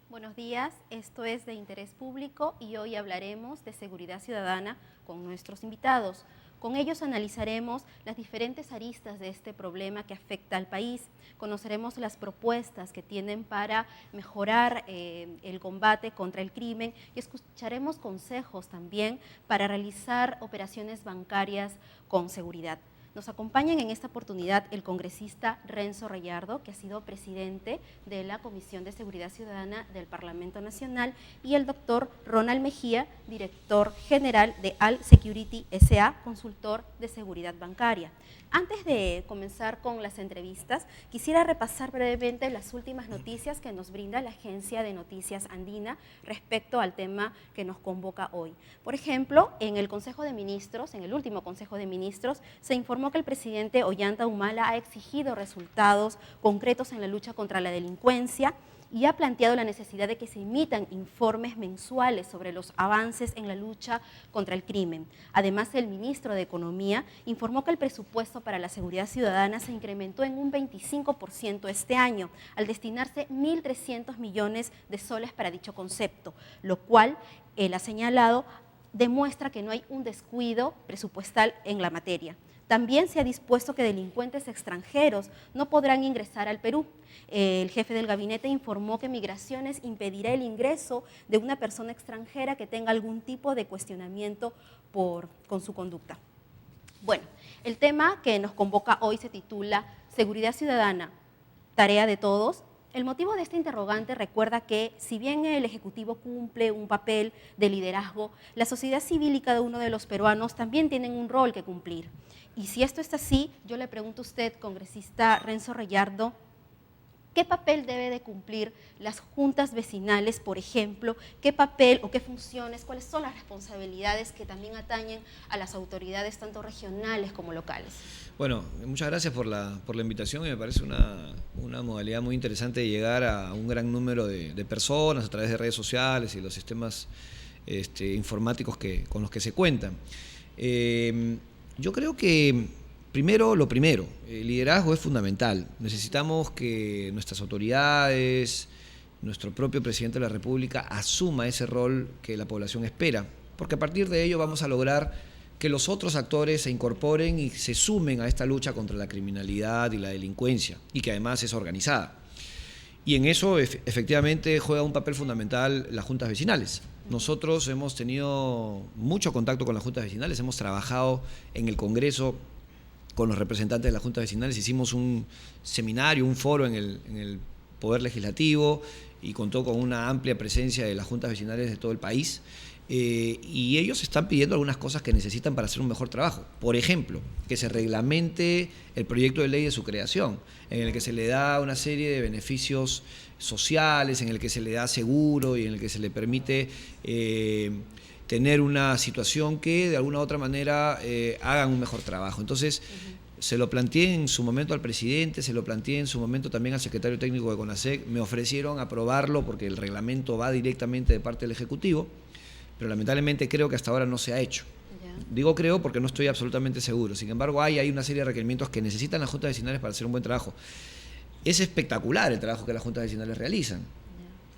Buenos días, esto es de Interés Público y hoy hablaremos de seguridad ciudadana con nuestros invitados. Con ellos analizaremos las diferentes aristas de este problema que afecta al país, conoceremos las propuestas que tienen para mejorar el combate contra el crimen y escucharemos consejos también para realizar operaciones bancarias con seguridad. Nos acompañan en esta oportunidad el congresista Renzo Rayardo, que ha sido presidente de la Comisión de Seguridad Ciudadana del Parlamento Nacional, y el doctor Ronald Mejía, director general de Al Security S.A., consultor de seguridad bancaria. Antes de comenzar con las entrevistas, quisiera repasar brevemente las últimas noticias que nos brinda la Agencia de Noticias Andina respecto al tema que nos convoca hoy. Por ejemplo, en el Consejo de Ministros, en el último Consejo de Ministros, se informó que el presidente Ollanta Humala ha exigido resultados concretos en la lucha contra la delincuencia y ha planteado la necesidad de que se emitan informes mensuales sobre los avances en la lucha contra el crimen. Además, el ministro de Economía informó que el presupuesto para la seguridad ciudadana se incrementó en un 25% este año, al destinarse 1.300 millones de soles para dicho concepto, lo cual, él ha señalado, demuestra que no hay un descuido presupuestal en la materia. También se ha dispuesto que delincuentes extranjeros no podrán ingresar al Perú. El jefe del gabinete informó que Migraciones impedirá el ingreso de una persona extranjera que tenga algún tipo de cuestionamiento con su conducta. Bueno, el tema que nos convoca hoy se titula Seguridad Ciudadana, tarea de todos. El motivo de este interrogante recuerda que, si bien el Ejecutivo cumple un papel de liderazgo, la sociedad civil y cada uno de los peruanos también tienen un rol que cumplir. Y si esto es así, yo le pregunto a usted, congresista Renzo Rayardo, ¿qué papel debe de cumplir las juntas vecinales, por ejemplo? ¿Qué papel o qué funciones, cuáles son las responsabilidades que también atañen a las autoridades tanto regionales como locales? Bueno, muchas gracias por la invitación y me parece una modalidad muy interesante de llegar a un gran número de personas a través de redes sociales y los sistemas informáticos con los que se cuentan. Yo creo que lo primero, el liderazgo es fundamental. Necesitamos que nuestras autoridades, nuestro propio presidente de la República asuma ese rol que la población espera, porque a partir de ello vamos a lograr que los otros actores se incorporen y se sumen a esta lucha contra la criminalidad y la delincuencia, y que además es organizada. Y en eso efectivamente juega un papel fundamental las juntas vecinales. Nosotros hemos tenido mucho contacto con las juntas vecinales, hemos trabajado en el Congreso con los representantes de las juntas vecinales, hicimos un seminario, un foro en el Poder Legislativo y contó con una amplia presencia de las juntas vecinales de todo el país. Y ellos están pidiendo algunas cosas que necesitan para hacer un mejor trabajo. Por ejemplo, que se reglamente el proyecto de ley de su creación, en el que se le da una serie de beneficios sociales, en el que se le da seguro y en el que se le permite tener una situación que de alguna u otra manera hagan un mejor trabajo. Entonces, se lo planteé en su momento al presidente, se lo planteé en su momento también al secretario técnico de CONASEC, me ofrecieron aprobarlo porque el reglamento va directamente de parte del Ejecutivo, pero lamentablemente creo que hasta ahora no se ha hecho. Digo creo porque no estoy absolutamente seguro. Sin embargo, hay una serie de requerimientos que necesitan las juntas vecinales para hacer un buen trabajo. Es espectacular el trabajo que las juntas vecinales realizan,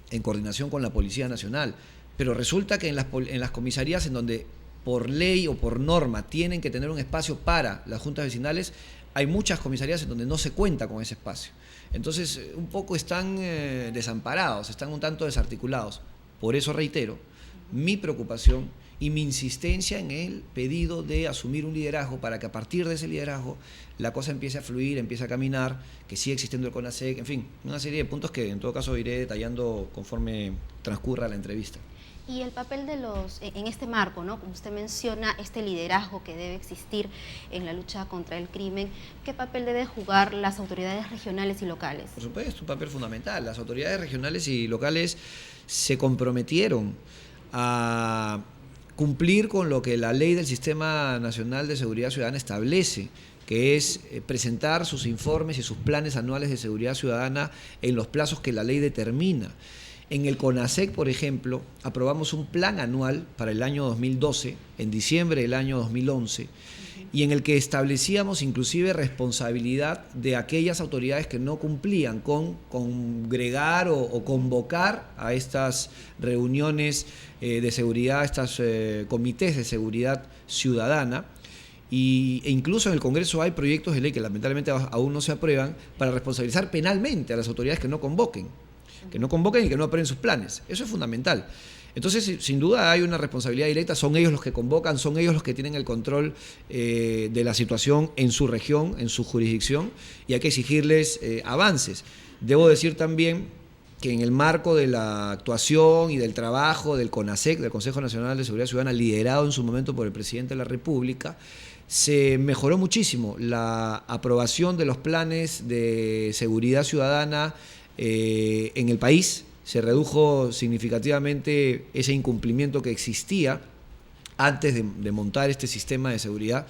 en coordinación con la Policía Nacional, pero resulta que en las comisarías en donde por ley o por norma tienen que tener un espacio para las juntas vecinales, hay muchas comisarías en donde no se cuenta con ese espacio. Entonces, un poco están desamparados, están un tanto desarticulados. Por eso reitero mi preocupación y mi insistencia en el pedido de asumir un liderazgo para que a partir de ese liderazgo la cosa empiece a fluir, empiece a caminar, que siga existiendo el CONASEC, en fin, una serie de puntos que en todo caso iré detallando conforme transcurra la entrevista. Y el papel de en este marco, ¿no? Como usted menciona, este liderazgo que debe existir en la lucha contra el crimen, ¿qué papel deben jugar las autoridades regionales y locales? Por supuesto, un papel fundamental. Las autoridades regionales y locales se comprometieron a cumplir con lo que la ley del Sistema Nacional de Seguridad Ciudadana establece, que es presentar sus informes y sus planes anuales de seguridad ciudadana en los plazos que la ley determina. En el CONASEC, por ejemplo, aprobamos un plan anual para el año 2012, en diciembre del año 2011, y en el que establecíamos inclusive responsabilidad de aquellas autoridades que no cumplían con congregar o convocar a estas reuniones de seguridad, estos comités de seguridad ciudadana. E incluso en el Congreso hay proyectos de ley que lamentablemente aún no se aprueban para responsabilizar penalmente a las autoridades que no convoquen y que no aprueben sus planes. Eso es fundamental. Entonces, sin duda hay una responsabilidad directa, son ellos los que convocan, son ellos los que tienen el control de la situación en su región, en su jurisdicción, y hay que exigirles avances. Debo decir también que en el marco de la actuación y del trabajo del CONASEC, del Consejo Nacional de Seguridad Ciudadana, liderado en su momento por el presidente de la República, se mejoró muchísimo la aprobación de los planes de seguridad ciudadana en el país. Se redujo significativamente ese incumplimiento que existía antes de montar este sistema de seguridad,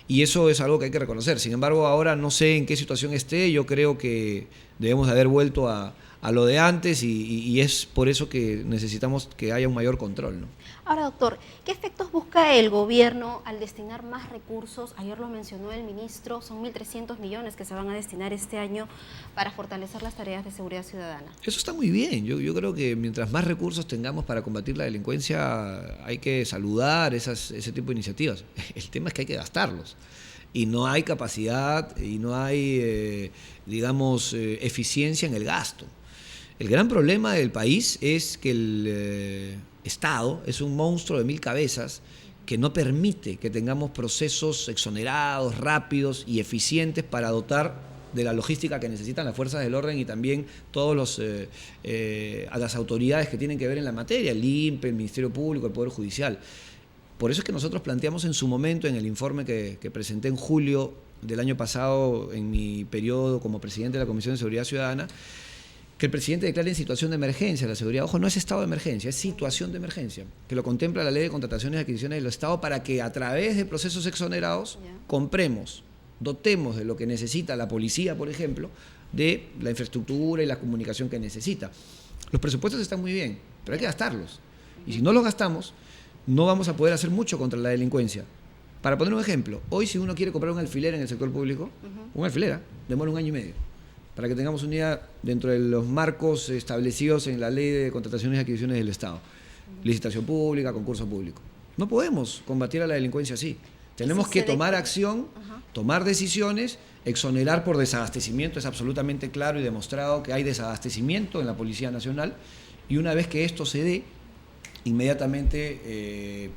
y eso es algo que hay que reconocer. Sin embargo, ahora no sé en qué situación esté. Yo creo que debemos de haber vuelto a lo de antes, y es por eso que necesitamos que haya un mayor control, ¿no? Ahora, doctor, ¿qué efectos busca el gobierno al destinar más recursos? Ayer lo mencionó el ministro, son 1.300 millones que se van a destinar este año para fortalecer las tareas de seguridad ciudadana. Eso está muy bien. Yo creo que mientras más recursos tengamos para combatir la delincuencia, hay que saludar ese tipo de iniciativas. El tema es que hay que gastarlos. Y no hay capacidad y no hay, eficiencia en el gasto. El gran problema del país es que el Estado es un monstruo de 1000 cabezas que no permite que tengamos procesos exonerados, rápidos y eficientes para dotar de la logística que necesitan las fuerzas del orden y también todos a las autoridades que tienen que ver en la materia, el INPE, el Ministerio Público, el Poder Judicial. Por eso es que nosotros planteamos en su momento, en el informe que presenté en julio del año pasado, en mi periodo como presidente de la Comisión de Seguridad Ciudadana, que el presidente declare en situación de emergencia la seguridad. Ojo, no es estado de emergencia, es situación de emergencia, que lo contempla la Ley de Contrataciones y Adquisiciones del Estado, para que a través de procesos exonerados compremos, dotemos de lo que necesita la policía, por ejemplo, de la infraestructura y la comunicación que necesita. Los presupuestos están muy bien, pero hay que gastarlos. Y si no los gastamos, no vamos a poder hacer mucho contra la delincuencia. Para poner un ejemplo, hoy si uno quiere comprar un alfiler en el sector público, un alfiler demora 1 año y medio. Para que tengamos una idea, dentro de los marcos establecidos en la Ley de Contrataciones y Adquisiciones del Estado. Licitación pública, concurso público. No podemos combatir a la delincuencia así. Tenemos que tomar acción, tomar decisiones, exonerar por desabastecimiento. Es absolutamente claro y demostrado que hay desabastecimiento en la Policía Nacional, y una vez que esto se dé, inmediatamente,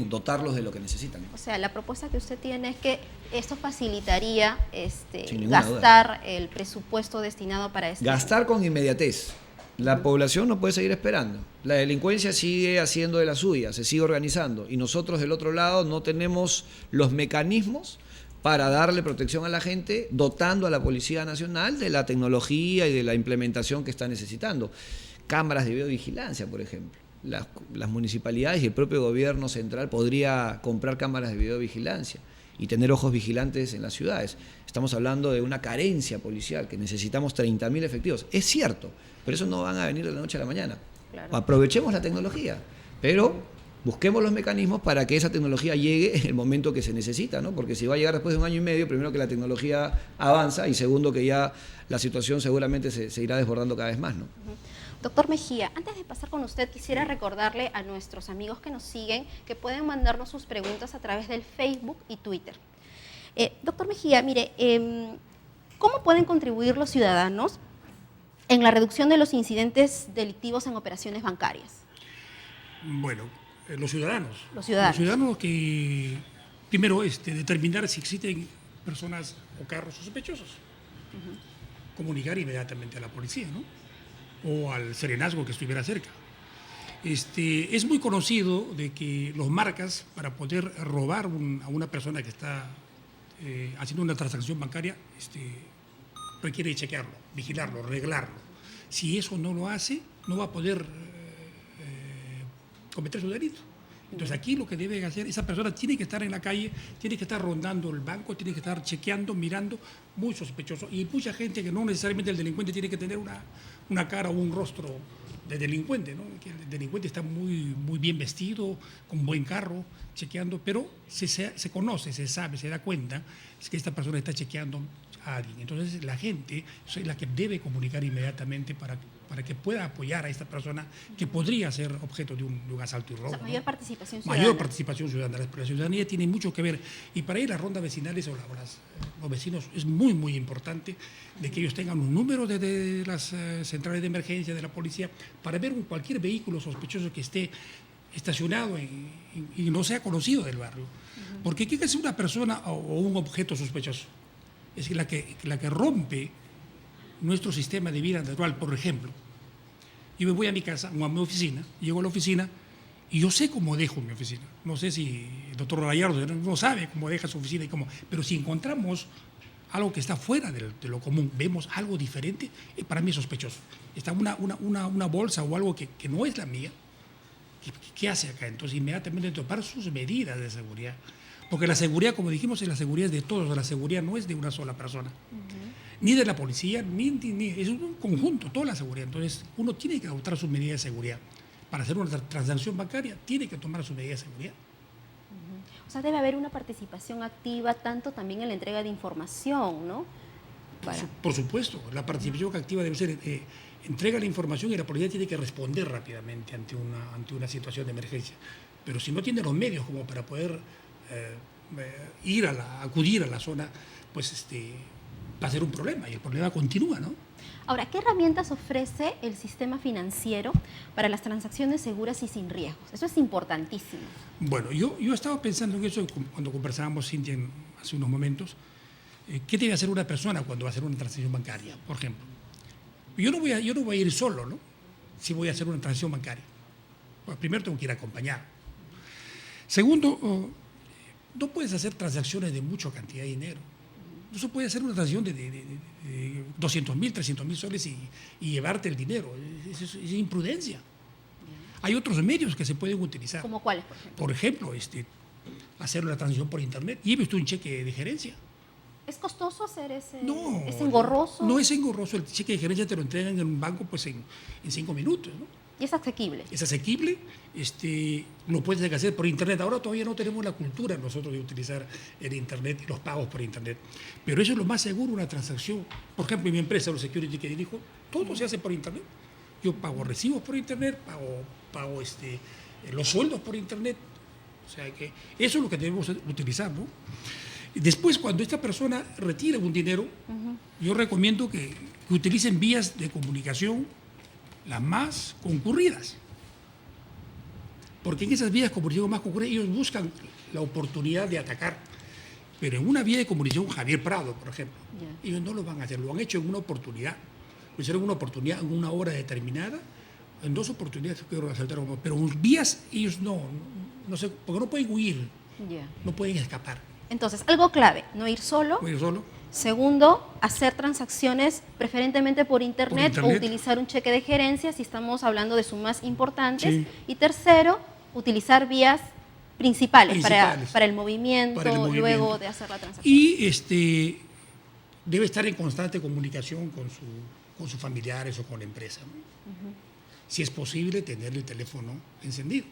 dotarlos de lo que necesitan. O sea, la propuesta que usted tiene es que esto facilitaría gastar el presupuesto destinado para esto. Gastar con inmediatez. La población no puede seguir esperando. La delincuencia sigue haciendo de la suya, se sigue organizando, y nosotros del otro lado no tenemos los mecanismos para darle protección a la gente, dotando a la Policía Nacional de la tecnología y de la implementación que está necesitando. Cámaras de videovigilancia, por ejemplo. Las municipalidades y el propio gobierno central podría comprar cámaras de videovigilancia y tener ojos vigilantes en las ciudades. Estamos hablando de una carencia policial, que necesitamos 30.000 efectivos. Es cierto, pero eso no van a venir de la noche a la mañana. Claro. Aprovechemos la tecnología, pero busquemos los mecanismos para que esa tecnología llegue en el momento que se necesita, ¿no? Porque si va a llegar después de 1 año y medio, primero que la tecnología avanza, y segundo que ya la situación seguramente se irá desbordando cada vez más, ¿no? Doctor Mejía, antes de pasar con usted, quisiera recordarle a nuestros amigos que nos siguen que pueden mandarnos sus preguntas a través del Facebook y Twitter. Doctor Mejía, mire, ¿cómo pueden contribuir los ciudadanos en la reducción de los incidentes delictivos en operaciones bancarias? Bueno, los ciudadanos. Los ciudadanos que, primero, determinar si existen personas o carros sospechosos. Comunicar inmediatamente a la policía, ¿no? O al serenazgo que estuviera cerca. Es muy conocido de que los marcas, para poder robar a una persona que está haciendo una transacción bancaria, requiere chequearlo, vigilarlo, reglarlo. Si eso no lo hace, no va a poder cometer su delito. Entonces aquí lo que debe hacer, esa persona tiene que estar en la calle, tiene que estar rondando el banco, tiene que estar chequeando, mirando, muy sospechoso. Y mucha gente que no necesariamente el delincuente tiene que tener una cara o un rostro de delincuente, ¿no? Que el delincuente está muy bien vestido, con buen carro, chequeando, pero se conoce, se sabe, se da cuenta es que esta persona está chequeando a alguien. Entonces la gente es la que debe comunicar inmediatamente para que pueda apoyar a esta persona que podría ser objeto de un asalto y robo. O sea, ¿no? mayor participación ciudadana. Mayor participación ciudadana. La ciudadanía tiene mucho que ver. Y para ir a rondas vecinales los vecinos es muy importante de que ellos tengan un número de las centrales de emergencia, de la policía, para ver cualquier vehículo sospechoso que esté estacionado y no sea conocido del barrio. Porque ¿qué hace una persona o un objeto sospechoso? Es la que rompe nuestro sistema de vida natural. Por ejemplo, yo me voy a mi casa o a mi oficina, llego a la oficina y yo sé cómo dejo mi oficina. No sé si el doctor Gallardo no sabe cómo deja su oficina y cómo, pero si encontramos algo que está fuera de lo común, vemos algo diferente, para mí es sospechoso. Está una bolsa o algo que no es la mía. ¿Qué hace acá? Entonces inmediatamente tomar sus medidas de seguridad. Porque la seguridad, como dijimos, la seguridad es de todos, la seguridad no es de una sola persona. Ni de la policía, ni es un conjunto, toda la seguridad. Entonces, uno tiene que adoptar sus medidas de seguridad. Para hacer una transacción bancaria, tiene que tomar sus medidas de seguridad. O sea, debe haber una participación activa, tanto también en la entrega de información, ¿no? Por supuesto, la participación activa debe ser entrega la información y la policía tiene que responder rápidamente ante una situación de emergencia. Pero si no tiene los medios como para poder acudir a la zona, pues va a ser un problema y el problema continúa, ¿no? Ahora, ¿qué herramientas ofrece el sistema financiero para las transacciones seguras y sin riesgos? Eso es importantísimo. Bueno, yo estaba pensando en eso cuando conversábamos, Cintia, hace unos momentos. ¿Qué debe hacer una persona cuando va a hacer una transacción bancaria, por ejemplo? Yo no voy a ir solo, ¿no? Si voy a hacer una transacción bancaria. Bueno, primero tengo que ir acompañado. Segundo, no puedes hacer transacciones de mucha cantidad de dinero. No se puede hacer una transacción de 200.000, 300.000 soles y llevarte el dinero. Es imprudencia. Hay otros medios que se pueden utilizar. ¿Cómo cuáles, por ejemplo? Por ejemplo, hacer una transacción por internet. Lleve usted un cheque de gerencia. ¿Es costoso hacer ese? No. ¿Es engorroso? No es engorroso. El cheque de gerencia te lo entregan en un banco pues en 5 minutos, ¿no? Y es asequible. Es asequible, lo puedes hacer por internet. Ahora todavía no tenemos la cultura nosotros de utilizar el internet y los pagos por internet. Pero eso es lo más seguro, una transacción. Por ejemplo, en mi empresa, los security que dirijo, todo se hace por internet. Yo pago recibos por internet, pago los sueldos por internet. O sea que eso es lo que debemos utilizar, ¿no? Después, cuando esta persona retire un dinero, yo recomiendo que utilicen vías de comunicación las más concurridas. Porque en esas vías de comunicación más concurridas ellos buscan la oportunidad de atacar. Pero en una vía de comunicación, Javier Prado, por ejemplo, ellos no lo van a hacer, lo han hecho en una oportunidad. Lo hicieron en una oportunidad, en una hora determinada, en 2 oportunidades, pero en vías ellos no sé, porque no pueden huir, no pueden escapar. Entonces, algo clave, no ir solo. No ir solo. Segundo, hacer transacciones preferentemente por internet o utilizar un cheque de gerencia si estamos hablando de sumas importantes. Sí. Y tercero, utilizar vías principales. Para el movimiento, luego de hacer la transacción. Y debe estar en constante comunicación con sus familiares o con la empresa, ¿no? Si es posible, tener el teléfono encendido.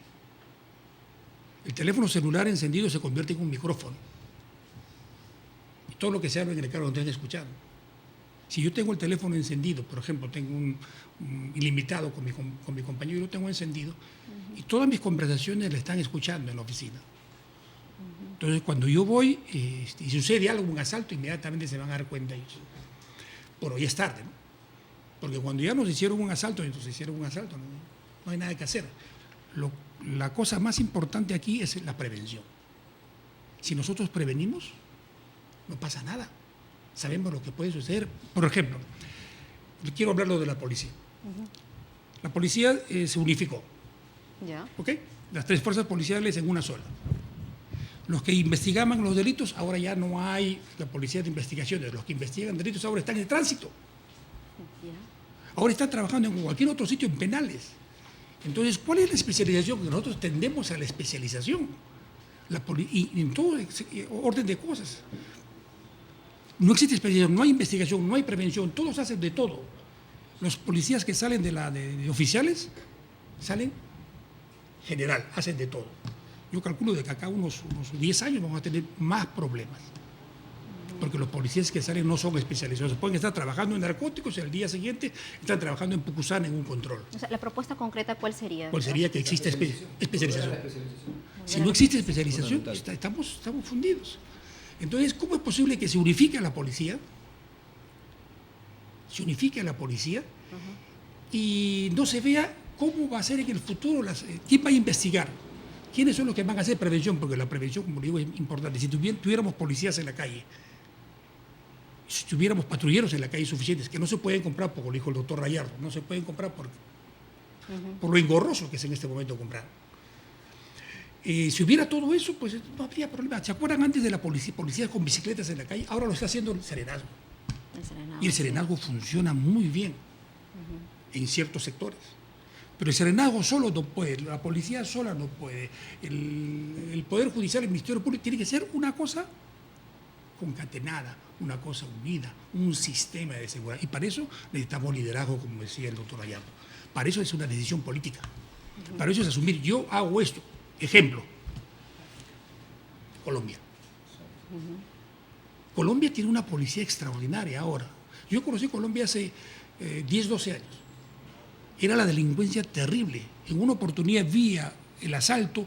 El teléfono celular encendido se convierte en un micrófono. Todo lo que se habla en el carro lo están escuchando. Si yo tengo el teléfono encendido, por ejemplo, tengo un ilimitado con mi compañero, lo tengo encendido, y todas mis conversaciones le están escuchando en la oficina. Entonces, cuando yo voy y sucede algo, un asalto, inmediatamente se van a dar cuenta ellos. Bueno, ya es tarde, ¿no? Porque cuando ya nos hicieron un asalto, no hay nada que hacer. La cosa más importante aquí es la prevención. Si nosotros prevenimos, no pasa nada. Sabemos lo que puede suceder. Por ejemplo, quiero hablar de la policía. La policía se unificó. ¿Ok? Las 3 fuerzas policiales en una sola. Los que investigaban los delitos, ahora ya no hay la policía de investigaciones. Los que investigan delitos ahora están en tránsito. Ahora están trabajando en cualquier otro sitio en penales. Entonces, ¿cuál es la especialización? Que nosotros tendemos a la especialización. Y en todo orden de cosas. No existe especialización, no hay investigación, no hay prevención, todos hacen de todo. Los policías que salen de oficiales, salen general, hacen de todo. Yo calculo de que acá unos 10 años vamos a tener más problemas. Porque los policías que salen no son especializados. Pueden estar trabajando en narcóticos y al día siguiente están trabajando en Pucusán en un control. O sea, la propuesta concreta, ¿cuál sería? ¿Cuál sería? Que exista especialización. Si no existe especialización, estamos fundidos. Entonces, ¿cómo es posible que se unifique a la policía? Se unifique a la policía y no se vea cómo va a ser en el futuro, quién va a investigar, quiénes son los que van a hacer prevención, porque la prevención, como digo, es importante. Si tuviéramos policías en la calle, si tuviéramos patrulleros en la calle suficientes, que no se pueden comprar, como lo dijo el doctor Rayardo, no se pueden comprar por lo engorroso que es en este momento comprar. Si hubiera todo eso, pues no habría problema. ¿Se acuerdan antes de la policía con bicicletas en la calle? Ahora lo está haciendo el serenazgo. Y el serenazgo funciona muy bien en ciertos sectores. Pero el serenazgo solo no puede, la policía sola no puede. El Poder Judicial, el Ministerio Público, tiene que ser una cosa concatenada, una cosa unida, un sistema de seguridad. Y para eso necesitamos liderazgo, como decía el doctor Gallardo. Para eso es una decisión política. Para eso es asumir, yo hago esto. Ejemplo, Colombia. Colombia tiene una policía extraordinaria ahora. Yo conocí Colombia hace 10, 12 años. Era la delincuencia terrible. En una oportunidad vi el asalto,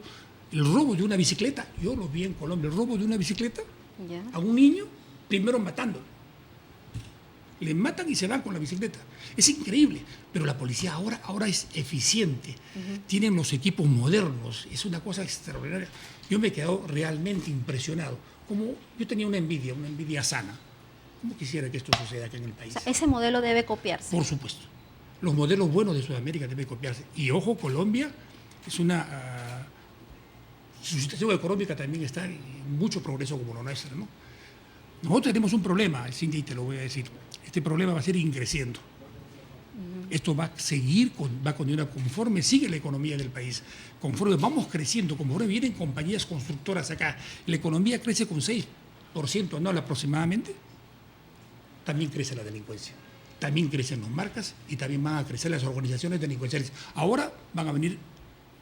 el robo de una bicicleta. Yo lo vi en Colombia, el robo de una bicicleta a un niño, primero matándolo. Le matan y se van con la bicicleta. Es increíble, pero la policía ahora es eficiente. Tienen los equipos modernos, es una cosa extraordinaria. Yo me he quedado realmente impresionado. Como yo tenía una envidia sana. ¿Cómo quisiera que esto suceda aquí en el país? O sea, ese modelo debe copiarse. Por supuesto. Los modelos buenos de Sudamérica deben copiarse. Y ojo, Colombia es su situación económica también está en mucho progreso como la nuestra, ¿no? Nosotros tenemos un problema, Cindy, te lo voy a decir. Este problema va a seguir creciendo. Esto va a seguir, conforme sigue la economía del país, conforme vamos creciendo, conforme vienen compañías constructoras acá, la economía crece con 6% anual aproximadamente, también crece la delincuencia, también crecen las marcas y también van a crecer las organizaciones delincuenciales. Ahora van a venir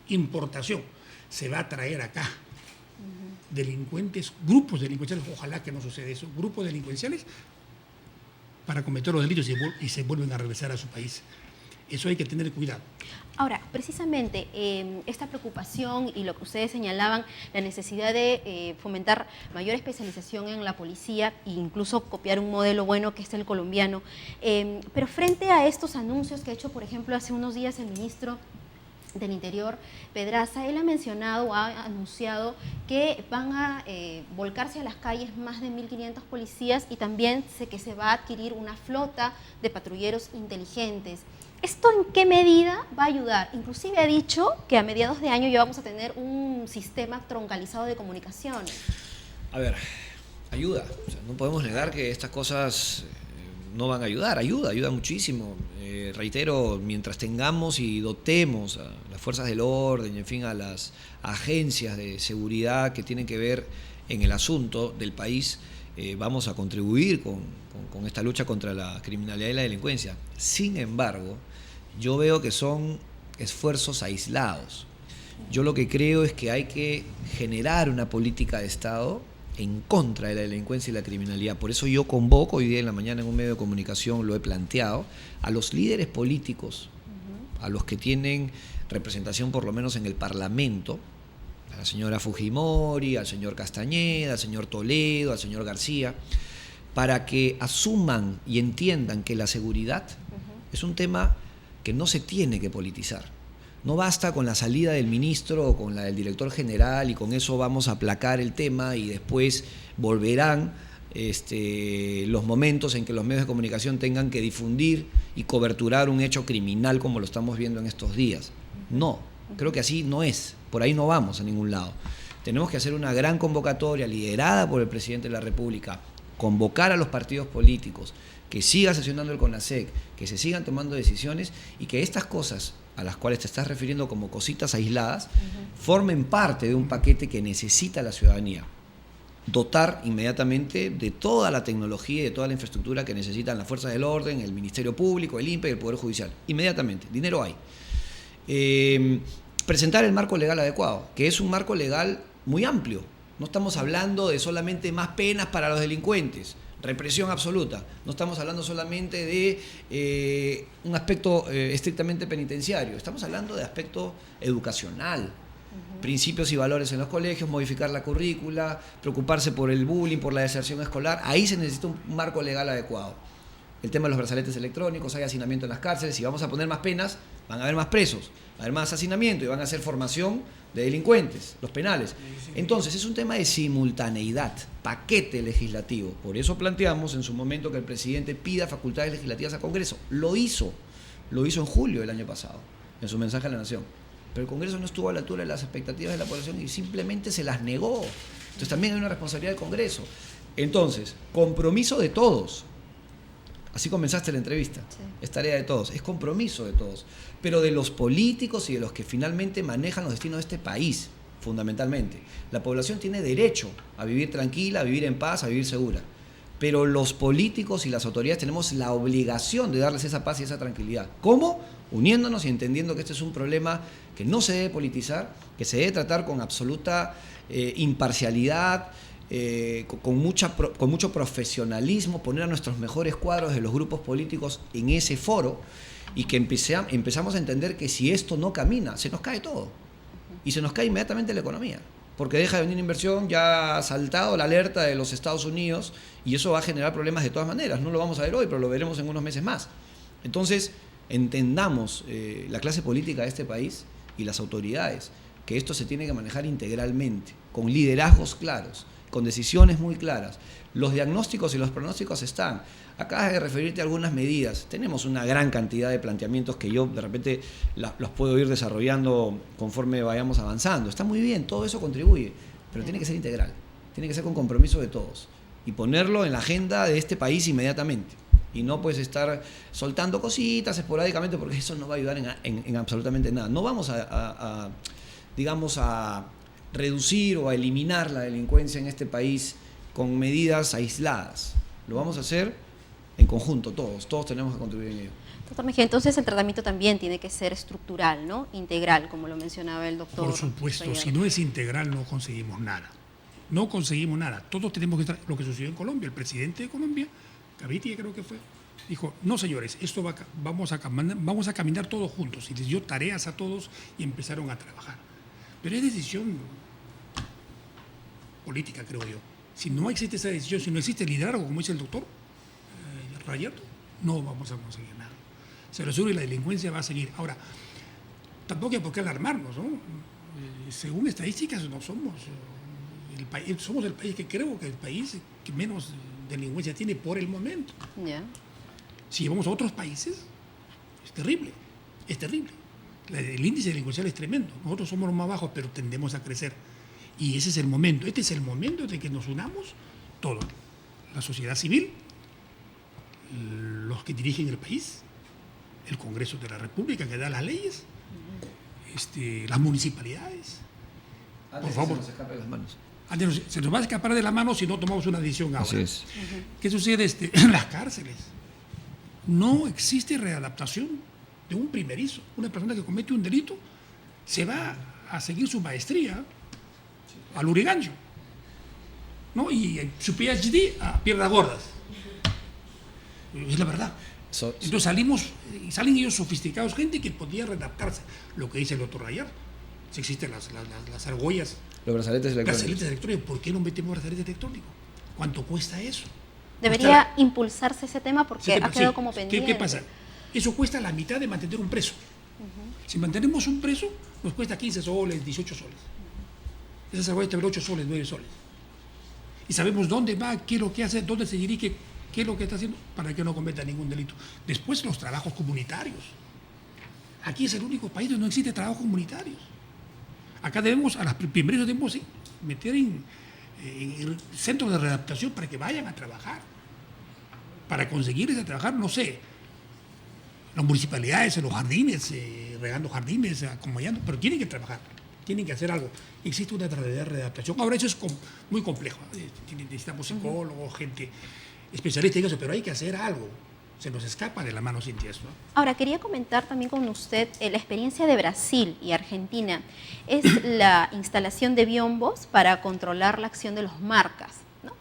importación, se va a traer acá delincuentes, grupos delincuenciales, ojalá que no suceda eso, grupos delincuenciales para cometer los delitos y se vuelven a regresar a su país. Eso hay que tener cuidado. Ahora, precisamente esta preocupación y lo que ustedes señalaban, la necesidad de fomentar mayor especialización en la policía e incluso copiar un modelo bueno que es el colombiano. Pero frente a estos anuncios que ha hecho, por ejemplo, hace unos días el ministro del Interior, Pedraza, él ha mencionado, ha anunciado que van a volcarse a las calles más de 1.500 policías y también que se va a adquirir una flota de patrulleros inteligentes. ¿Esto en qué medida va a ayudar? Inclusive ha dicho que a mediados de año ya vamos a tener un sistema troncalizado de comunicaciones. A ver, ayuda. O sea, no podemos negar que estas cosas no van a ayudar. Ayuda muchísimo. Reitero, mientras tengamos y dotemos a las fuerzas del orden, en fin, a las agencias de seguridad que tienen que ver en el asunto del país, vamos a contribuir con esta lucha contra la criminalidad y la delincuencia. Sin embargo, yo veo que son esfuerzos aislados. Yo lo que creo es que hay que generar una política de Estado en contra de la delincuencia y la criminalidad. Por eso yo convoco, hoy día en la mañana en un medio de comunicación lo he planteado, a los líderes políticos, a los que tienen representación por lo menos en el Parlamento, a la señora Fujimori, al señor Castañeda, al señor Toledo, al señor García, para que asuman y entiendan que la seguridad es un tema que no se tiene que politizar. No basta con la salida del ministro o con la del director general y con eso vamos a aplacar el tema y después volverán los momentos en que los medios de comunicación tengan que difundir y coberturar un hecho criminal como lo estamos viendo en estos días. No, creo que así no es, por ahí no vamos a ningún lado. Tenemos que hacer una gran convocatoria liderada por el presidente de la República, convocar a los partidos políticos, que siga sesionando el CONASEC, que se sigan tomando decisiones y que estas cosas a las cuales te estás refiriendo como cositas aisladas, formen parte de un paquete que necesita la ciudadanía. dotar inmediatamente de toda la tecnología y de toda la infraestructura que necesitan las fuerzas del orden, el Ministerio Público, el INPE y el Poder Judicial. Inmediatamente, dinero hay. Presentar el marco legal adecuado, que es un marco legal muy amplio. No estamos hablando de solamente más penas para los delincuentes, represión absoluta. No estamos hablando solamente de un aspecto estrictamente penitenciario. Estamos hablando de aspecto educacional. Principios y valores en los colegios, modificar la currícula, preocuparse por el bullying, por la deserción escolar. Ahí se necesita un marco legal adecuado. El tema de los brazaletes electrónicos, hay hacinamiento en las cárceles. Si vamos a poner más penas, van a haber más presos, va a haber más hacinamiento y van a hacer formación de delincuentes, los penales. Entonces, es un tema de simultaneidad, paquete legislativo. Por eso planteamos en su momento que el presidente pida facultades legislativas al Congreso. Lo hizo en julio del año pasado, en su mensaje a la Nación. Pero el Congreso no estuvo a la altura de las expectativas de la población y simplemente se las negó. Entonces también hay una responsabilidad del Congreso. Entonces, compromiso de todos. Así comenzaste la entrevista. Sí. Es tarea de todos, es compromiso de todos. Pero de los políticos y de los que finalmente manejan los destinos de este país, fundamentalmente. La población tiene derecho a vivir tranquila, a vivir en paz, a vivir segura. Pero los políticos y las autoridades tenemos la obligación de darles esa paz y esa tranquilidad. ¿Cómo? Uniéndonos y entendiendo que este es un problema que no se debe politizar, que se debe tratar con absoluta imparcialidad, con mucho profesionalismo, poner a nuestros mejores cuadros de los grupos políticos en ese foro y que empezamos a entender que si esto no camina, se nos cae todo. Y se nos cae inmediatamente la economía. Porque deja de venir inversión, ya ha saltado la alerta de los Estados Unidos y eso va a generar problemas de todas maneras. No lo vamos a ver hoy, pero lo veremos en unos meses más. Entonces, entendamos la clase política de este país y las autoridades, que esto se tiene que manejar integralmente, con liderazgos claros, con decisiones muy claras. Los diagnósticos y los pronósticos están. Acabas de referirte a algunas medidas. Tenemos una gran cantidad de planteamientos que yo de repente los puedo ir desarrollando conforme vayamos avanzando. Está muy bien, todo eso contribuye, pero tiene que ser integral, tiene que ser con compromiso de todos y ponerlo en la agenda de este país inmediatamente. Y no pues estar soltando cositas esporádicamente porque eso no va a ayudar en absolutamente nada. No vamos digamos, a reducir o a eliminar la delincuencia en este país con medidas aisladas. Lo vamos a hacer en conjunto, todos tenemos que contribuir en ello. Doctor Mejía, entonces el tratamiento también tiene que ser estructural, ¿no? Integral, como lo mencionaba el doctor. Por supuesto, si no es integral no conseguimos nada. No conseguimos nada. Todos tenemos que estar. Lo que sucedió en Colombia, el presidente de Colombia, Gaviria creo que fue, dijo, no señores, esto vamos a caminar todos juntos. Y les dio tareas a todos y empezaron a trabajar. Pero es decisión política, creo yo. Si no existe esa decisión, si no existe liderazgo, como dice el doctor Rayerto, no vamos a conseguir nada. Se lo aseguro y la delincuencia va a seguir. Ahora, tampoco hay por qué alarmarnos, ¿no? Según estadísticas, no somos somos el país que creo que el país que menos delincuencia tiene por el momento. Yeah. Si vamos a otros países, es terrible, es terrible. El índice delincuencial es tremendo. Nosotros somos los más bajos, pero tendemos a crecer. Y ese es el momento. Este es el momento de que nos unamos todos. La sociedad civil, los que dirigen el país, el Congreso de la República que da las leyes, las municipalidades. Por favor. Se nos escape de las manos. Se nos va a escapar de la mano si no tomamos una decisión ahora. Así es. ¿Qué sucede en las cárceles? No existe readaptación de un primerizo. Una persona que comete un delito se va a seguir su maestría al Urigancho, ¿no? Y su PhD a piernas gordas. Es la verdad. Entonces salen ellos sofisticados, gente que podía readaptarse. Lo que dice el doctor Rayar, si existen las argollas, los brazaletes electrónicos. ¿Por qué no metemos brazaletes electrónicos? ¿Cuánto cuesta eso? Debería impulsarse ese tema porque ha quedado como pendiente. ¿Qué pasa? Eso cuesta la mitad de mantener un preso. Si mantenemos un preso, nos cuesta 15 soles, 18 soles. Esas argollas te valen 8 soles, 9 soles. Y sabemos dónde va, qué es lo que hace, dónde se dirige, qué es lo que está haciendo para que no cometa ningún delito. Después, los trabajos comunitarios. Aquí es el único país donde no existe trabajos comunitarios. Acá a los primeros debemos meter en centros de readaptación para que vayan a trabajar. Para conseguir ese trabajar, no sé, las municipalidades, en los jardines, regando jardines, acompañando, pero tienen que trabajar. tienen que hacer algo. Existe una estrategia de readaptación. Ahora, eso es muy complejo. Necesitamos psicólogos, gente especialista en eso, pero hay que hacer algo. Se nos escapa de la mano sin tiesto. Ahora, quería comentar también con usted la experiencia de Brasil y Argentina. Es la instalación de biombos para controlar la acción de los marcas, ¿no?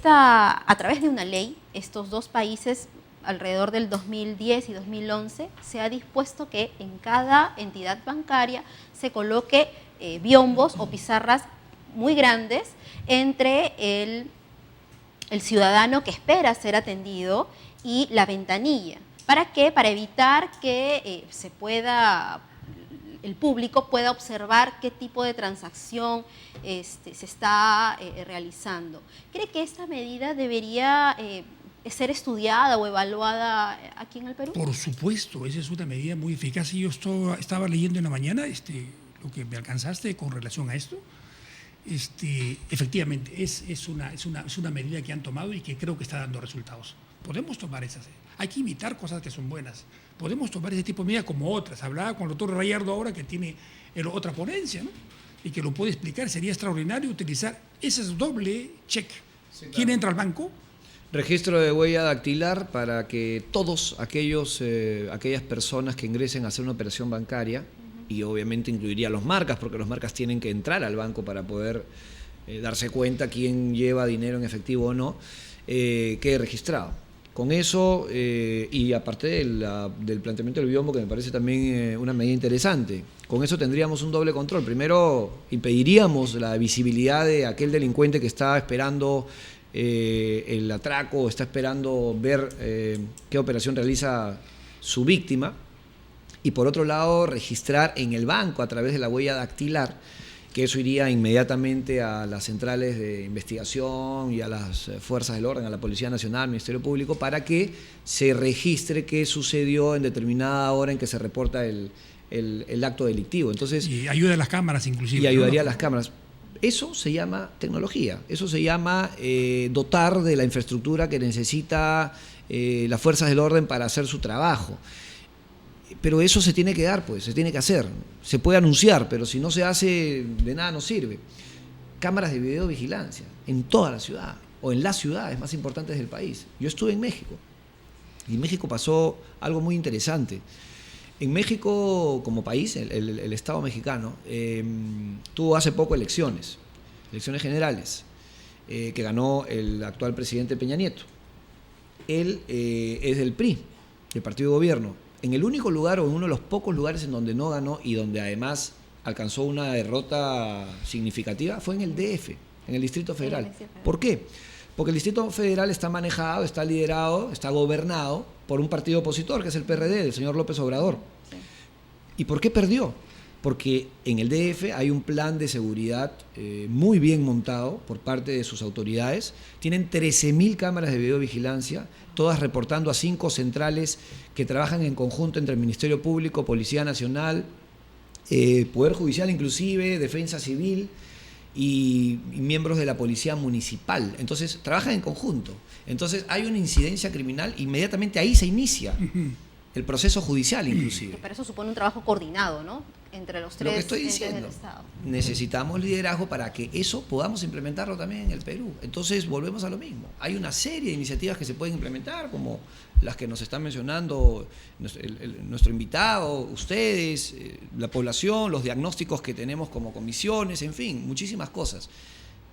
A través de una ley, estos dos países, alrededor del 2010 y 2011, se ha dispuesto que en cada entidad bancaria se coloque biombos o pizarras muy grandes entre el ciudadano que espera ser atendido y la ventanilla. ¿Para qué? Para evitar que el público pueda observar qué tipo de transacción se está realizando. ¿Cree que esta medida debería ser estudiada o evaluada aquí en el Perú? Por supuesto, esa es una medida muy eficaz. Y yo estaba leyendo en la mañana lo que me alcanzaste con relación a esto. Efectivamente, es una medida que han tomado y que creo que está dando resultados. Podemos tomar esas. Hay que imitar cosas que son buenas. Podemos tomar ese tipo de medidas como otras. Hablaba con el doctor Rayardo ahora, que tiene otra ponencia, ¿no? Y que lo puede explicar. Sería extraordinario utilizar ese doble check. Sí, claro. ¿Quién entra al banco? Registro de huella dactilar para que todos aquellas personas que ingresen a hacer una operación bancaria, y obviamente incluiría los marcas, porque los marcas tienen que entrar al banco para poder darse cuenta quién lleva dinero en efectivo o no, quede registrado. Con eso, y aparte del planteamiento del biombo, que me parece también una medida interesante, con eso tendríamos un doble control. Primero, impediríamos la visibilidad de aquel delincuente que está esperando el atraco, está esperando ver qué operación realiza su víctima. Y por otro lado, registrar en el banco a través de la huella dactilar, que eso iría inmediatamente a las centrales de investigación y a las fuerzas del orden, a la Policía Nacional, al Ministerio Público, para que se registre qué sucedió en determinada hora en que se reporta el acto delictivo. Entonces, y ayuda a las cámaras inclusive. Y ayudaría a las cámaras. Eso se llama tecnología, eso se llama dotar de la infraestructura que necesita las fuerzas del orden para hacer su trabajo. Pero eso se tiene que dar, pues, se tiene que hacer. Se puede anunciar, pero si no se hace, de nada nos sirve. Cámaras de videovigilancia en toda la ciudad, o en las ciudades más importantes del país. Yo estuve en México, y en México pasó algo muy interesante. En México, como país, el Estado mexicano, tuvo hace poco elecciones generales, que ganó el actual presidente Peña Nieto. Él es del PRI, del Partido de Gobierno. En el único lugar, o en uno de los pocos lugares en donde no ganó y donde además alcanzó una derrota significativa, fue en el DF, en el Distrito Federal. ¿Por qué? Porque el Distrito Federal está manejado, está liderado, está gobernado por un partido opositor, que es el PRD, del señor López Obrador. Sí. ¿Y por qué perdió? Porque en el DF hay un plan de seguridad muy bien montado por parte de sus autoridades. Tienen 13.000 cámaras de videovigilancia, todas reportando a 5 centrales que trabajan en conjunto entre el Ministerio Público, Policía Nacional, Poder Judicial inclusive, Defensa Civil y miembros de la Policía Municipal. Entonces, trabajan en conjunto. Entonces, hay una incidencia criminal, inmediatamente ahí se inicia el proceso judicial inclusive. Pero eso supone un trabajo coordinado, ¿no? Entre los tres entes del Estado. Necesitamos liderazgo para que eso podamos implementarlo también en el Perú. Entonces volvemos a lo mismo. Hay una serie de iniciativas que se pueden implementar, como las que nos están mencionando nuestro invitado, ustedes, la población, los diagnósticos que tenemos como comisiones, en fin, muchísimas cosas.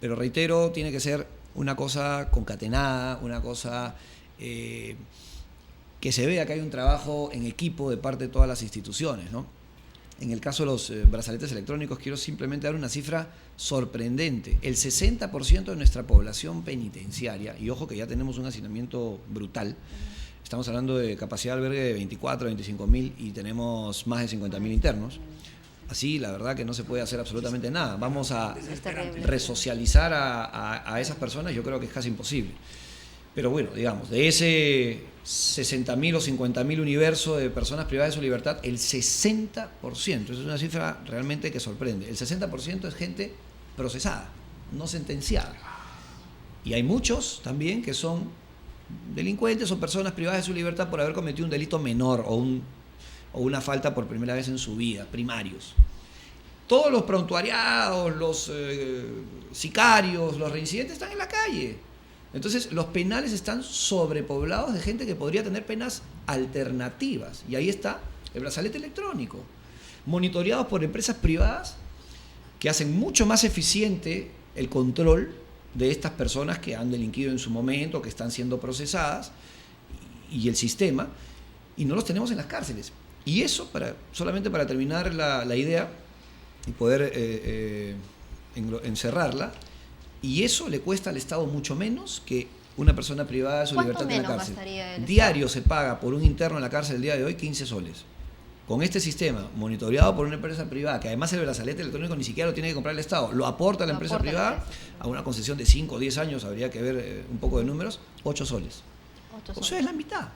Pero reitero, tiene que ser una cosa concatenada, una cosa que se vea que hay un trabajo en equipo de parte de todas las instituciones, ¿no? En el caso de los brazaletes electrónicos, quiero simplemente dar una cifra sorprendente. El 60% de nuestra población penitenciaria, y ojo que ya tenemos un hacinamiento brutal, estamos hablando de capacidad de albergue de 24, 25.000 y tenemos más de 50.000 internos. Así, la verdad que no se puede hacer absolutamente nada. Vamos a resocializar a esas personas, yo creo que es casi imposible. Pero bueno, digamos, de ese 60.000 o 50.000 universo de personas privadas de su libertad, el 60%, eso es una cifra realmente que sorprende, el 60% es gente procesada, no sentenciada. Y hay muchos también que son delincuentes o personas privadas de su libertad por haber cometido un delito menor o una falta por primera vez en su vida, primarios. Todos los prontuariados, los sicarios, los reincidentes están en la calle. Entonces, los penales están sobrepoblados de gente que podría tener penas alternativas. Y ahí está el brazalete electrónico, monitoreados por empresas privadas que hacen mucho más eficiente el control de estas personas que han delinquido en su momento, que están siendo procesadas, y el sistema, y no los tenemos en las cárceles. Y eso, solamente para terminar la idea y poder encerrarla, y eso le cuesta al Estado mucho menos que una persona privada de su libertad en la cárcel. Diario se paga por un interno en la cárcel el día de hoy 15 soles. Con este sistema, monitoreado por una empresa privada, que además el brazalete electrónico ni siquiera lo tiene que comprar el Estado, lo aporta la empresa privada, a una concesión de 5 o 10 años, habría que ver un poco de números, 8 soles. O sea, es la mitad.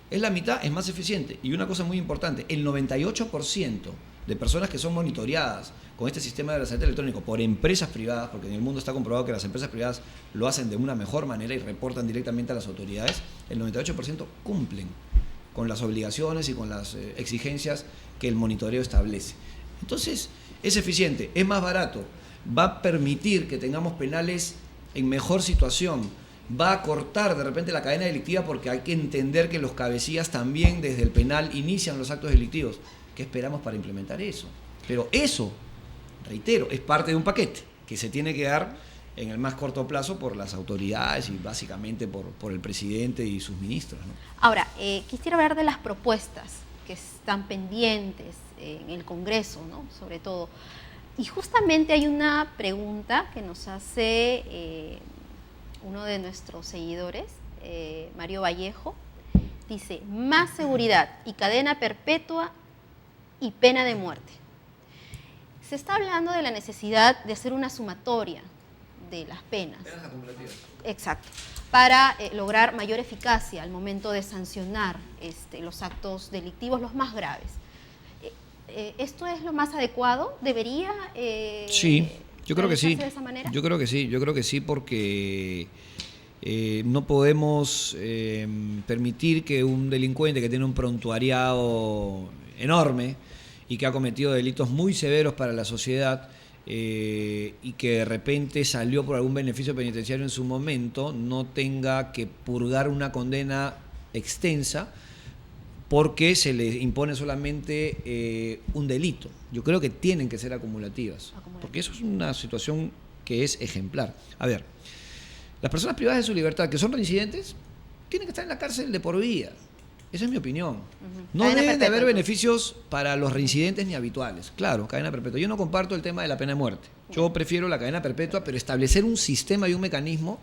Es la mitad, es más eficiente. Y una cosa muy importante, el 98% de personas que son monitoreadas con este sistema de brazalete electrónico por empresas privadas, porque en el mundo está comprobado que las empresas privadas lo hacen de una mejor manera y reportan directamente a las autoridades, el 98% cumplen con las obligaciones y con las exigencias que el monitoreo establece. Entonces, es eficiente, es más barato, va a permitir que tengamos penales en mejor situación, va a cortar de repente la cadena delictiva, porque hay que entender que los cabecillas también desde el penal inician los actos delictivos. ¿Qué esperamos para implementar eso? Pero eso, reitero, es parte de un paquete que se tiene que dar en el más corto plazo por las autoridades y básicamente por el presidente y sus ministros, ¿no? Ahora, quisiera hablar de las propuestas que están pendientes en el Congreso, ¿no? Sobre todo. Y justamente hay una pregunta que nos hace uno de nuestros seguidores, Mario Vallejo. Dice: más seguridad y cadena perpetua y pena de muerte. Se está hablando de la necesidad de hacer una sumatoria de las penas. Penas acumulativas. Exacto. Para lograr mayor eficacia al momento de sancionar los actos delictivos, los más graves. ¿Esto es lo más adecuado? ¿Debería sí, yo creo que sí. de esa manera? Yo creo que sí, porque no podemos permitir que un delincuente que tiene un prontuariado enorme y que ha cometido delitos muy severos para la sociedad, y que de repente salió por algún beneficio penitenciario en su momento, no tenga que purgar una condena extensa porque se le impone solamente un delito. Yo creo que tienen que ser acumulativas, porque eso es una situación que es ejemplar. A ver, las personas privadas de su libertad que son reincidentes tienen que estar en la cárcel de por vida. Esa es mi opinión. No deben de haber beneficios para los reincidentes ni habituales. Claro, cadena perpetua. Yo no comparto el tema de la pena de muerte. Yo prefiero la cadena perpetua, pero establecer un sistema y un mecanismo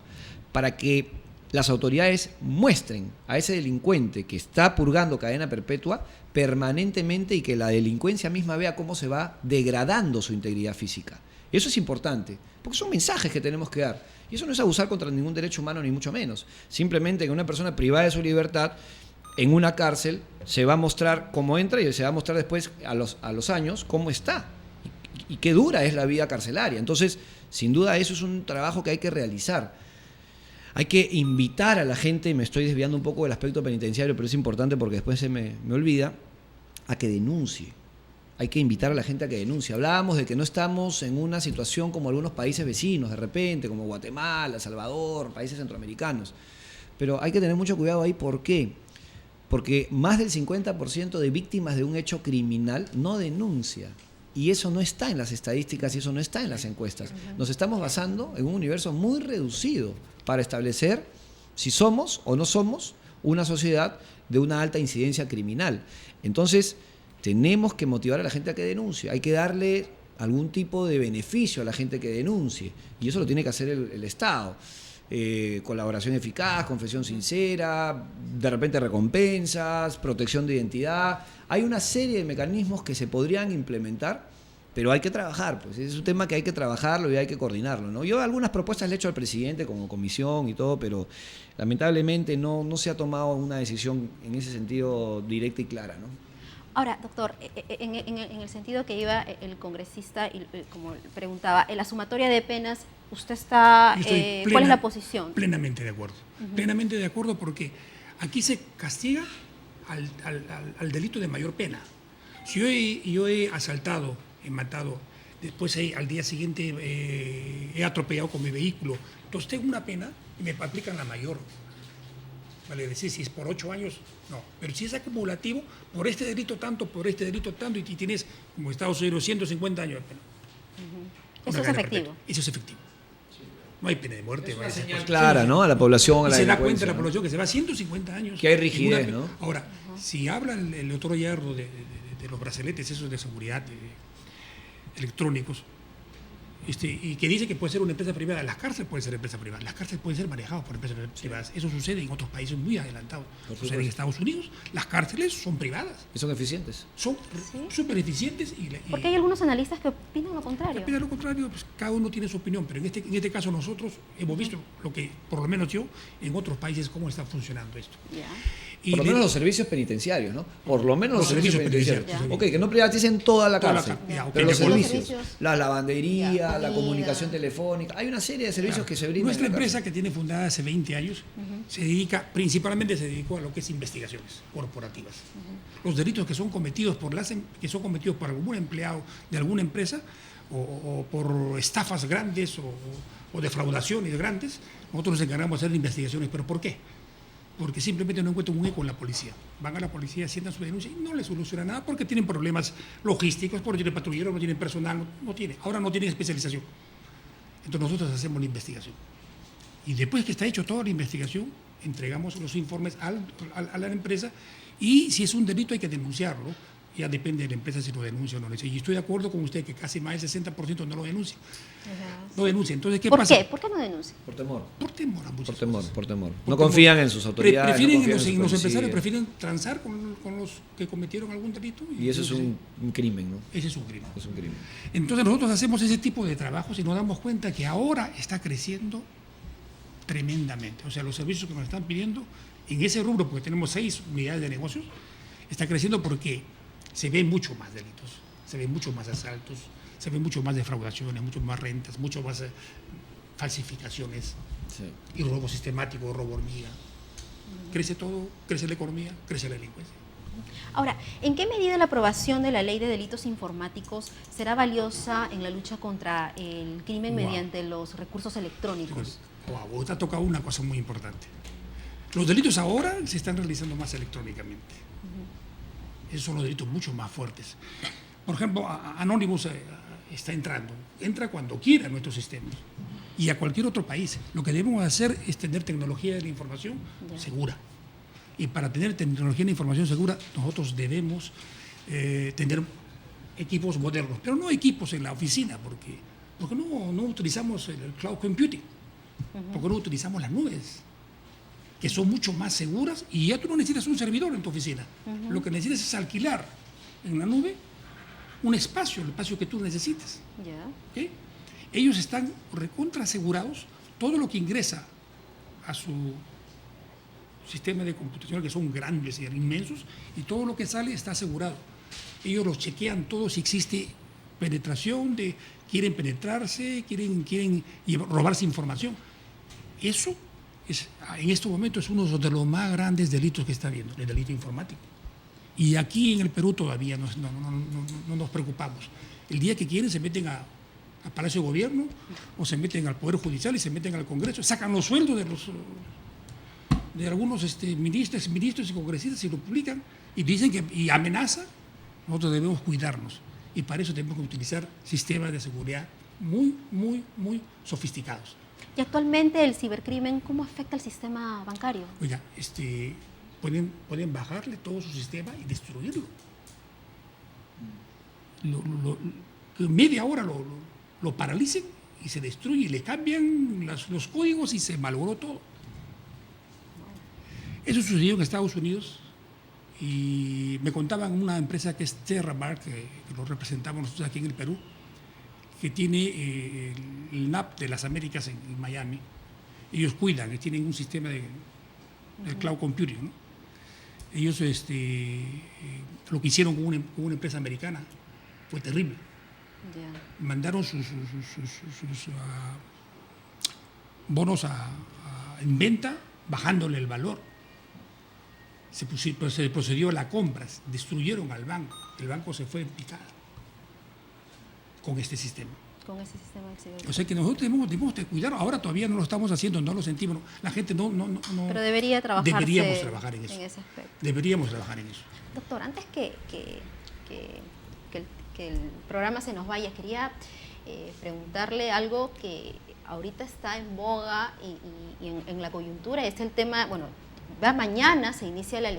para que las autoridades muestren a ese delincuente que está purgando cadena perpetua permanentemente y que la delincuencia misma vea cómo se va degradando su integridad física. Eso es importante, porque son mensajes que tenemos que dar. Y eso no es abusar contra ningún derecho humano, ni mucho menos. Simplemente que una persona privada de su libertad en una cárcel se va a mostrar cómo entra y se va a mostrar después a los años cómo está y qué dura es la vida carcelaria. Entonces, sin duda eso es un trabajo que hay que realizar. Hay que invitar a la gente, me estoy desviando un poco del aspecto penitenciario, pero es importante porque después se me olvida, a que denuncie. Hay que invitar a la gente a que denuncie. Hablábamos de que no estamos en una situación como algunos países vecinos, de repente, como Guatemala, El Salvador, países centroamericanos. Pero hay que tener mucho cuidado ahí. ¿Por qué? Porque más del 50% de víctimas de un hecho criminal no denuncia. Y eso no está en las estadísticas y eso no está en las encuestas. Nos estamos basando en un universo muy reducido para establecer si somos o no somos una sociedad de una alta incidencia criminal. Entonces, tenemos que motivar a la gente a que denuncie. Hay que darle algún tipo de beneficio a la gente que denuncie. Y eso lo tiene que hacer el Estado. Colaboración eficaz, confesión sincera, de repente recompensas, protección de identidad. Hay una serie de mecanismos que se podrían implementar, pero hay que trabajar, pues es un tema que hay que trabajarlo y hay que coordinarlo, ¿no? Yo algunas propuestas le he hecho al presidente como comisión y todo, pero lamentablemente no se ha tomado una decisión en ese sentido directa y clara, ¿no? Ahora, doctor, en el sentido que iba el congresista, y como preguntaba, en la sumatoria de penas, ¿usted está, cuál es la posición? Plenamente de acuerdo. Plenamente de acuerdo, porque aquí se castiga al delito de mayor pena. Si yo he asaltado, he matado después al día siguiente he atropellado con mi vehículo. Entonces tengo una pena y me aplican la mayor. Vale decir, si es por 8 años, no. Pero si es acumulativo, por este delito tanto, y tienes, como Estados Unidos, 150 años de pena. Eso es efectivo. Eso es efectivo. No hay pena de muerte. Es una señal clara, ¿no? A la población, a la y se da cuenta delincuencia, la ¿no? población que se va 150 años. Que hay rigidez, ¿no? Ahora, si habla el doctor Hierro de los brazaletes esos de seguridad electrónicos, y que dice que puede ser una empresa privada, las cárceles pueden ser empresas privadas, las cárceles pueden ser manejadas por empresas privadas. Eso sucede en otros países muy adelantados. Sucede en Estados Unidos, las cárceles son privadas. Y son eficientes. Son súper eficientes. Porque hay algunos analistas que opinan lo contrario. Opinan lo contrario, pues cada uno tiene su opinión, pero en este caso nosotros hemos visto lo que, por lo menos yo, en otros países cómo está funcionando esto. Ya. Por lo menos los servicios penitenciarios, ¿no? Por lo menos los servicios penitenciarios. Ya. Ok, que no privaticen toda la cárcel, ya, pero ok, los de acuerdo. servicios, la lavandería, Ya, la comida. comunicación telefónica, hay una serie de servicios que se brindan. Nuestra en la empresa, cárcel. que tiene fundada hace 20 años, principalmente se dedicó a lo que es investigaciones corporativas. Los delitos que son cometidos por algún empleado de alguna empresa o por estafas grandes o defraudaciones grandes, nosotros nos encargamos de hacer investigaciones. ¿Pero por qué? Porque simplemente no encuentran un eco en la policía. Van a la policía, sientan su denuncia y no les soluciona nada porque tienen problemas logísticos, porque no tienen patrulleros, no tienen personal, ahora no tienen especialización. Entonces nosotros hacemos la investigación. Y después que está hecho toda la investigación, entregamos los informes a la empresa, y si es un delito hay que denunciarlo. Ya depende de la empresa si lo denuncia o no lo denuncia. Y estoy de acuerdo con usted que casi más del 60% no lo denuncia. No denuncia. Entonces, ¿qué pasa? ¿Por qué no denuncia? Por temor. Por temor a muchas Por temor, cosas. por temor. Por No temor. confían en sus autoridades. Prefieren, no confían los en su empresarios policía. prefieren transar con los que cometieron algún delito. Y eso es entonces, un crimen, ¿no? ese es un crimen. Es un crimen. Entonces nosotros hacemos ese tipo de trabajos y nos damos cuenta que ahora está creciendo tremendamente. O sea, los servicios que nos están pidiendo en ese rubro, porque tenemos 6 unidades de negocios, está creciendo porque se ven mucho más delitos, se ven mucho más asaltos, se ven mucho más defraudaciones, mucho más rentas, mucho más falsificaciones Sí. y robo sistemático, robo hormiga. Crece todo, crece la economía, crece la delincuencia. Ahora, ¿en qué medida la aprobación de la ley de delitos informáticos será valiosa en la lucha contra el crimen Wow. mediante los recursos electrónicos? Wow, usted ha tocado una cosa muy importante. Los delitos ahora se están realizando más electrónicamente. Esos son los delitos mucho más fuertes. Por ejemplo, Anonymous está entra cuando quiera a nuestros sistemas y a cualquier otro país. Lo que debemos hacer es tener tecnología de la información segura. Y para tener tecnología de la información segura, nosotros debemos tener equipos modernos, pero no equipos en la oficina, porque no utilizamos el cloud computing, porque no utilizamos las nubes, que son mucho más seguras, y ya tú no necesitas un servidor en tu oficina. Lo que necesitas es alquilar en la nube un espacio, el espacio que tú necesites. Ya. ¿Ok? Ellos están recontra asegurados, todo lo que ingresa a su sistema de computación, que son grandes y inmensos, y todo lo que sale está asegurado. Ellos los chequean todo si existe penetración, quieren penetrarse, quieren robarse información. Eso en estos momentos es uno de los más grandes delitos que está habiendo, el delito informático. Y aquí en el Perú todavía no nos preocupamos. El día que quieren se meten a Palacio de Gobierno o se meten al Poder Judicial y se meten al Congreso, sacan los sueldos de algunos ministros y congresistas y lo publican y dicen y amenazan. Nosotros debemos cuidarnos y para eso tenemos que utilizar sistemas de seguridad muy, muy, muy sofisticados. Y actualmente el cibercrimen, ¿cómo afecta al sistema bancario? Oiga, pueden bajarle todo su sistema y destruirlo. Media hora lo paralicen y se destruye, y le cambian los códigos y se malogró todo. Eso sucedió en Estados Unidos y me contaban una empresa que es TerraMark, que lo representamos nosotros aquí en el Perú, que tiene el NAP de las Américas en Miami. Ellos cuidan, que tienen un sistema de cloud computing, ¿no? Ellos lo que hicieron con una empresa americana fue terrible. Ya. Mandaron sus bonos en venta, bajándole el valor. Se procedió a la compra, destruyeron al banco. El banco se fue en picada. con este sistema. Con ese sistema del siglo XX. O sea que nosotros debemos de cuidar. Ahora todavía no lo estamos haciendo, no lo sentimos. La gente no. Pero deberíamos trabajar en eso. ese aspecto. Deberíamos trabajar en eso. Doctor, antes que el programa se nos vaya, quería preguntarle algo que ahorita está en boga y en la coyuntura. Es el tema, bueno, mañana se inicia la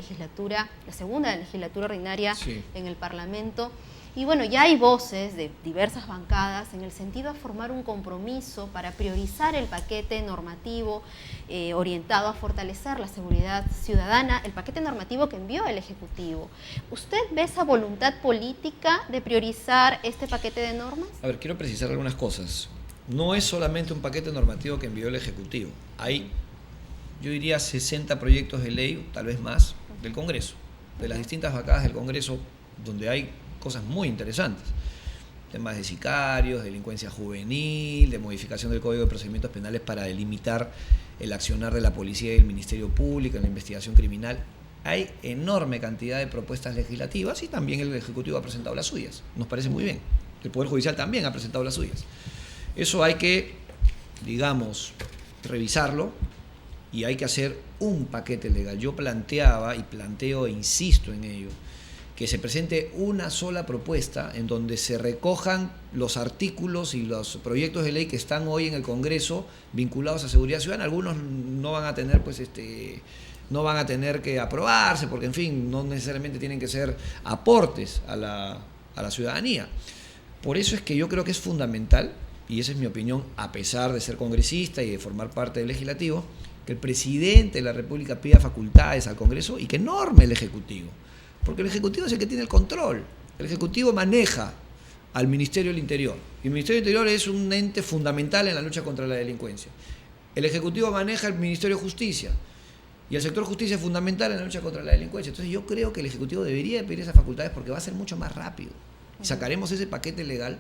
segunda legislatura ordinaria en el Parlamento. Y bueno, ya hay voces de diversas bancadas en el sentido de formar un compromiso para priorizar el paquete normativo orientado a fortalecer la seguridad ciudadana, el paquete normativo que envió el Ejecutivo. ¿Usted ve esa voluntad política de priorizar este paquete de normas? A ver, quiero precisar algunas cosas. No es solamente un paquete normativo que envió el Ejecutivo. Hay, yo diría, 60 proyectos de ley, tal vez más, del Congreso, de las distintas bancadas del Congreso, donde hay cosas muy interesantes, temas de sicarios, delincuencia juvenil, de modificación del Código de Procedimientos Penales para delimitar el accionar de la policía y el Ministerio Público en la investigación criminal. Hay enorme cantidad de propuestas legislativas y también el Ejecutivo ha presentado las suyas. Nos parece muy bien. El Poder Judicial también ha presentado las suyas. Eso hay que, digamos, revisarlo y hay que hacer un paquete legal. Yo planteaba y planteo e insisto en ello, que se presente una sola propuesta en donde se recojan los artículos y los proyectos de ley que están hoy en el Congreso vinculados a seguridad ciudadana. Algunos no van a tener no van a tener que aprobarse porque, en fin, no necesariamente tienen que ser aportes a la ciudadanía. Por eso es que yo creo que es fundamental, y esa es mi opinión, a pesar de ser congresista y de formar parte del Legislativo, que el presidente de la República pida facultades al Congreso y que norme el Ejecutivo. Porque el Ejecutivo es el que tiene el control. El Ejecutivo maneja al Ministerio del Interior. Y el Ministerio del Interior es un ente fundamental en la lucha contra la delincuencia. El Ejecutivo maneja el Ministerio de Justicia. Y el sector justicia es fundamental en la lucha contra la delincuencia. Entonces yo creo que el Ejecutivo debería pedir esas facultades porque va a ser mucho más rápido. Y sacaremos ese paquete legal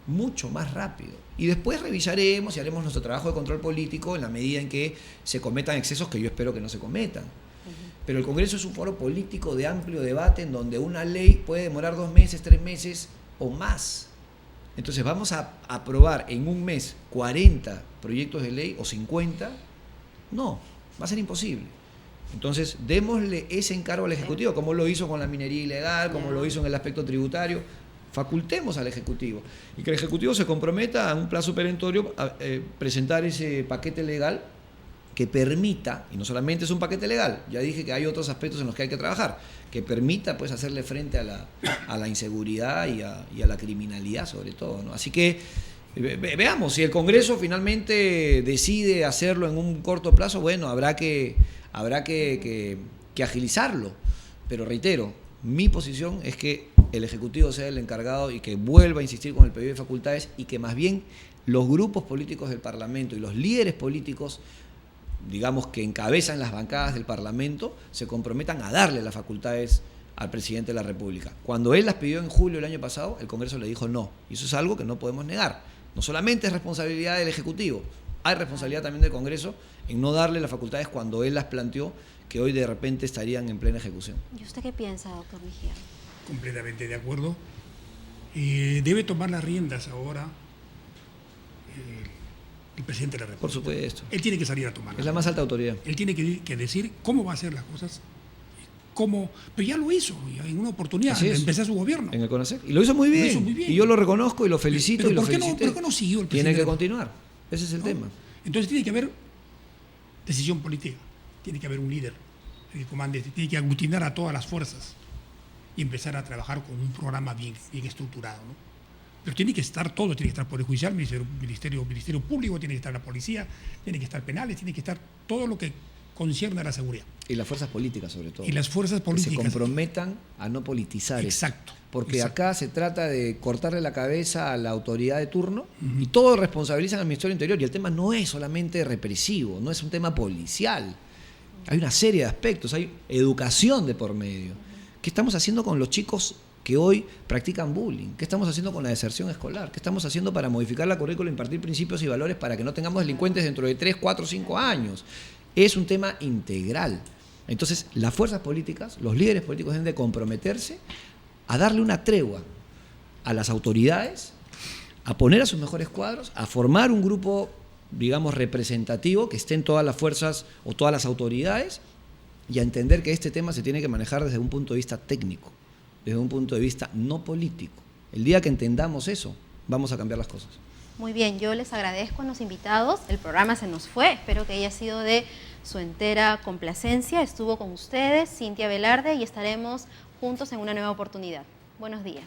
mucho más rápido. Y después revisaremos y haremos nuestro trabajo de control político en la medida en que se cometan excesos que yo espero que no se cometan. Pero el Congreso es un foro político de amplio debate en donde una ley puede demorar 2 meses, 3 meses o más. Entonces vamos a aprobar en un mes 40 proyectos de ley o 50. No, va a ser imposible. Entonces démosle ese encargo al Ejecutivo, como lo hizo con la minería ilegal, como lo hizo en el aspecto tributario. Facultemos al Ejecutivo y que el Ejecutivo se comprometa a un plazo perentorio a presentar ese paquete legal que permita, y no solamente es un paquete legal, ya dije que hay otros aspectos en los que hay que trabajar, que permita pues hacerle frente a la inseguridad y a la criminalidad sobre todo, ¿no? Así que veamos, si el Congreso finalmente decide hacerlo en un corto plazo, bueno, habrá que agilizarlo, pero reitero, mi posición es que el Ejecutivo sea el encargado y que vuelva a insistir con el pedido de facultades y que más bien los grupos políticos del Parlamento y los líderes políticos, digamos, que encabezan las bancadas del Parlamento, se comprometan a darle las facultades al presidente de la República. Cuando él las pidió en julio del año pasado, el Congreso le dijo no. Y eso es algo que no podemos negar. No solamente es responsabilidad del Ejecutivo, hay responsabilidad también del Congreso en no darle las facultades cuando él las planteó, que hoy de repente estarían en plena ejecución. ¿Y usted qué piensa, doctor Mejía? Completamente de acuerdo. Debe tomar las riendas ahora el presidente de la República. Por supuesto. Él tiene que salir a tomar. Es la más alta autoridad. Él tiene que decir cómo va a hacer las cosas, pero ya lo hizo en una oportunidad, empezar su gobierno. En el CONASEC. Y lo hizo muy bien. Y yo lo reconozco y lo felicito. Pero ¿por qué no siguió el presidente? Tiene que continuar. Ese es el tema. Entonces tiene que haber decisión política. Tiene que haber un líder que comande. Tiene que aglutinar a todas las fuerzas y empezar a trabajar con un programa bien estructurado, ¿no? Pero tiene que estar todo, tiene que estar Poder Judicial, Ministerio Público, tiene que estar la policía, tiene que estar penales, tiene que estar todo lo que concierne a la seguridad. Y las fuerzas políticas, sobre todo. Y las fuerzas políticas. Que se comprometan a no politizar. Exacto. Porque acá se trata de cortarle la cabeza a la autoridad de turno y todos responsabilizan al Ministerio del Interior. Y el tema no es solamente represivo, no es un tema policial. Hay una serie de aspectos, hay educación de por medio. ¿Qué estamos haciendo con los chicos que hoy practican bullying? ¿Qué estamos haciendo con la deserción escolar? ¿Qué estamos haciendo para modificar la currícula, impartir principios y valores para que no tengamos delincuentes dentro de 3, 4, 5 años? Es un tema integral. Entonces, las fuerzas políticas, los líderes políticos deben de comprometerse a darle una tregua a las autoridades a poner a sus mejores cuadros, a formar un grupo, digamos, representativo, que estén todas las fuerzas o todas las autoridades, y a entender que este tema se tiene que manejar desde un punto de vista técnico, desde un punto de vista no político. El día que entendamos eso, vamos a cambiar las cosas. Muy bien, yo les agradezco a los invitados. El programa se nos fue, espero que haya sido de su entera complacencia. Estuvo con ustedes Cintia Velarde y estaremos juntos en una nueva oportunidad. Buenos días.